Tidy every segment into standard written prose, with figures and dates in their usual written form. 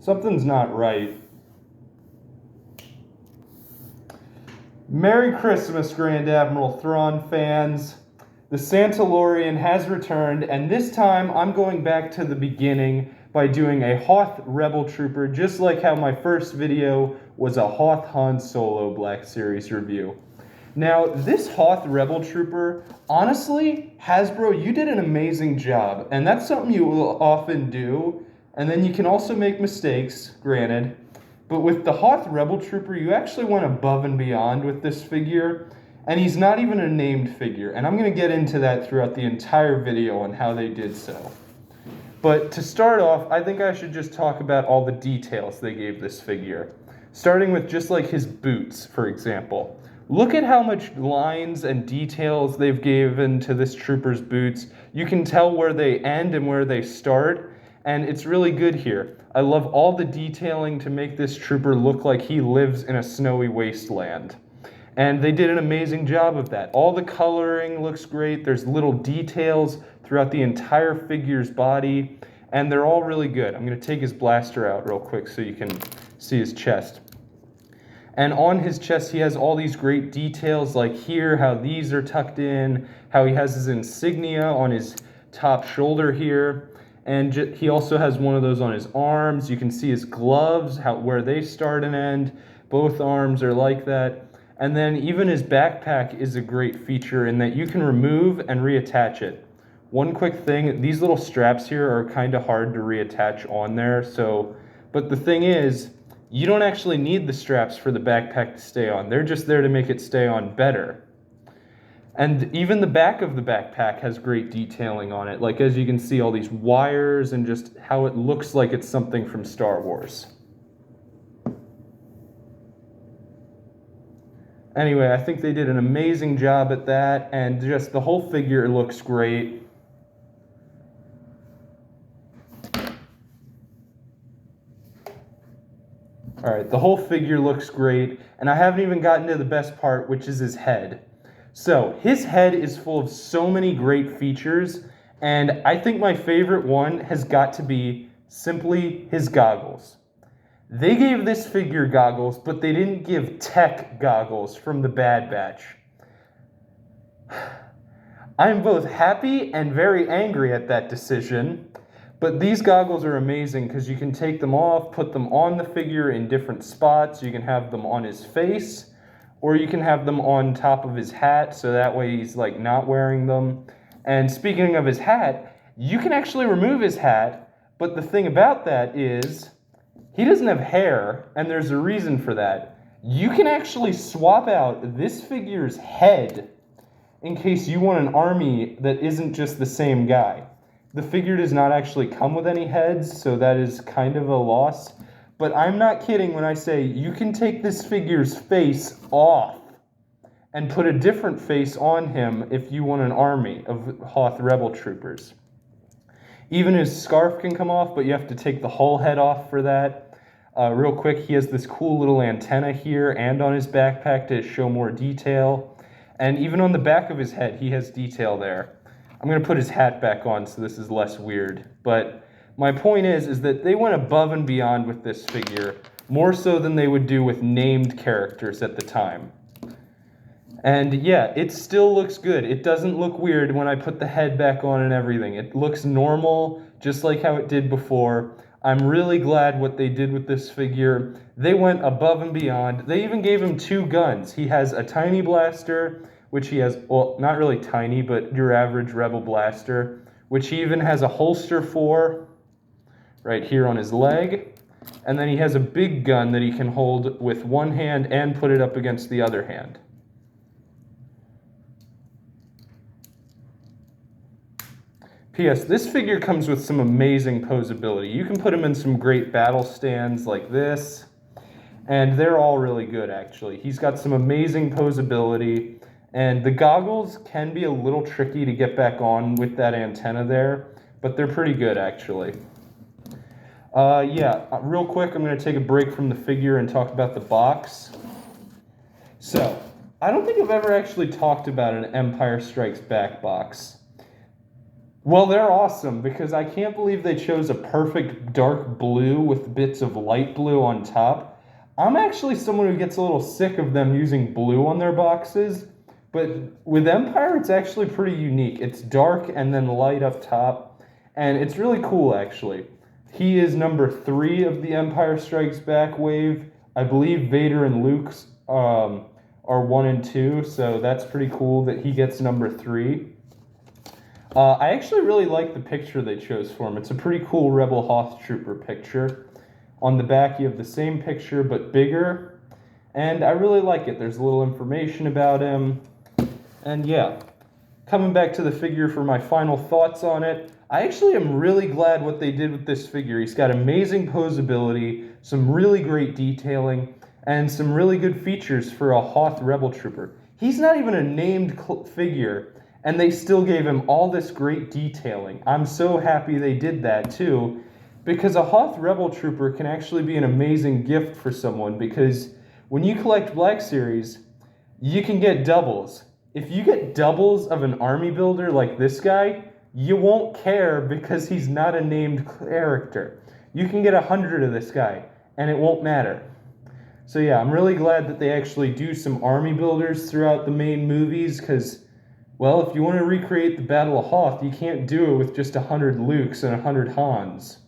Something's not right. Merry Christmas, Grand Admiral Thrawn fans. The Santalorian has returned, and this time I'm going back to the beginning by doing a Hoth Rebel Trooper, just like how my first video was a Hoth Han Solo Black Series review. Now, this Hoth Rebel Trooper, honestly, Hasbro, you did an amazing job, and that's something you will often do, and then you can also make mistakes, granted. But with the Hoth Rebel Trooper, you actually went above and beyond with this figure, and he's not even a named figure, and I'm going to get into that throughout the entire video on how they did so. But to start off, I think I should just talk about all the details they gave this figure, starting with just like his boots, for example. Look at how much lines and details they've given to this trooper's boots. You can tell where they end and where they start, and it's really good here. I love all the detailing to make this trooper look like he lives in a snowy wasteland. And they did an amazing job of that. All the coloring looks great. There's little details throughout the entire figure's body, and they're all really good. I'm going to take his blaster out real quick so you can see his chest. And on his chest, he has all these great details, like here, how these are tucked in, how he has his insignia on his top shoulder here. And he also has one of those on his arms. You can see his gloves, where they start and end. Both arms are like that. And then even his backpack is a great feature in that you can remove and reattach it. One quick thing, these little straps here are kind of hard to reattach on there. But the thing is, you don't actually need the straps for the backpack to stay on. They're just there to make it stay on better. And even the back of the backpack has great detailing on it. Like, as you can see, all these wires and just how it looks like it's something from Star Wars. Anyway, I think they did an amazing job at that, and just the whole figure looks great. All right, the whole figure looks great, and I haven't even gotten to the best part, which is his head. So his head is full of so many great features, and I think my favorite one has got to be simply his goggles. They gave this figure goggles, but they didn't give tech goggles from the Bad Batch. I'm both happy and very angry at that decision, but these goggles are amazing because you can take them off, put them on the figure in different spots. You can have them on his face, or you can have them on top of his hat, so that way he's like not wearing them. And speaking of his hat, you can actually remove his hat, but the thing about that is he doesn't have hair, and there's a reason for that. You can actually swap out this figure's head in case you want an army that isn't just the same guy. The figure does not actually come with any heads, so that is kind of a loss. But I'm not kidding when I say you can take this figure's face off and put a different face on him if you want an army of Hoth Rebel Troopers. Even his scarf can come off, but you have to take the whole head off for that. Real quick, he has this cool little antenna here and on his backpack to show more detail. And even on the back of his head, he has detail there. I'm going to put his hat back on so this is less weird. But my point is that they went above and beyond with this figure, more so than they would do with named characters at the time. And yeah, it still looks good. It doesn't look weird when I put the head back on and everything. It looks normal, just like how it did before. I'm really glad what they did with this figure. They went above and beyond. They even gave him 2 guns. He has a tiny blaster, which he has, well, not really tiny, but your average Rebel blaster, which he even has a holster for right here on his leg. And then he has a big gun that he can hold with one hand and put it up against the other hand. P.S. This figure comes with some amazing posability. You can put him in some great battle stands like this, and they're all really good, actually. He's got some amazing posability, and the goggles can be a little tricky to get back on with that antenna there, but they're pretty good, actually. Real quick, I'm going to take a break from the figure and talk about the box. So, I don't think I've ever actually talked about an Empire Strikes Back box. Well, they're awesome because I can't believe they chose a perfect dark blue with bits of light blue on top. I'm actually someone who gets a little sick of them using blue on their boxes, but with Empire, it's actually pretty unique. It's dark and then light up top, and it's really cool actually. He is number 3 of the Empire Strikes Back wave. I believe Vader and Luke's are 1 and 2, so that's pretty cool that he gets number 3. I actually really like the picture they chose for him. It's a pretty cool Rebel Hoth Trooper picture. On the back, you have the same picture but bigger, and I really like it. There's a little information about him, and yeah. Coming back to the figure for my final thoughts on it, I actually am really glad what they did with this figure. He's got amazing posability, some really great detailing, and some really good features for a Hoth Rebel Trooper. He's not even a named figure, and they still gave him all this great detailing. I'm so happy they did that too, because a Hoth Rebel Trooper can actually be an amazing gift for someone, because when you collect Black Series, you can get doubles. If you get doubles of an army builder like this guy, you won't care because he's not a named character. You can get 100 of this guy, and it won't matter. So yeah, I'm really glad that they actually do some army builders throughout the main movies, because, well, if you want to recreate the Battle of Hoth, you can't do it with just 100 Lukes and 100 Hans.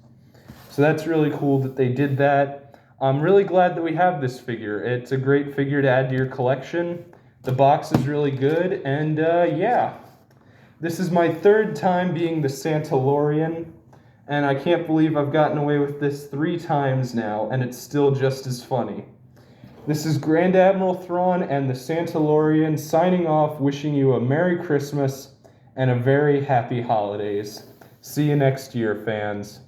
So that's really cool that they did that. I'm really glad that we have this figure. It's a great figure to add to your collection. The box is really good, and yeah. This is my 3rd time being the Santalorian, and I can't believe I've gotten away with this 3 times now, and it's still just as funny. This is Grand Admiral Thrawn and the Santalorian signing off, wishing you a Merry Christmas and a very happy holidays. See you next year, fans.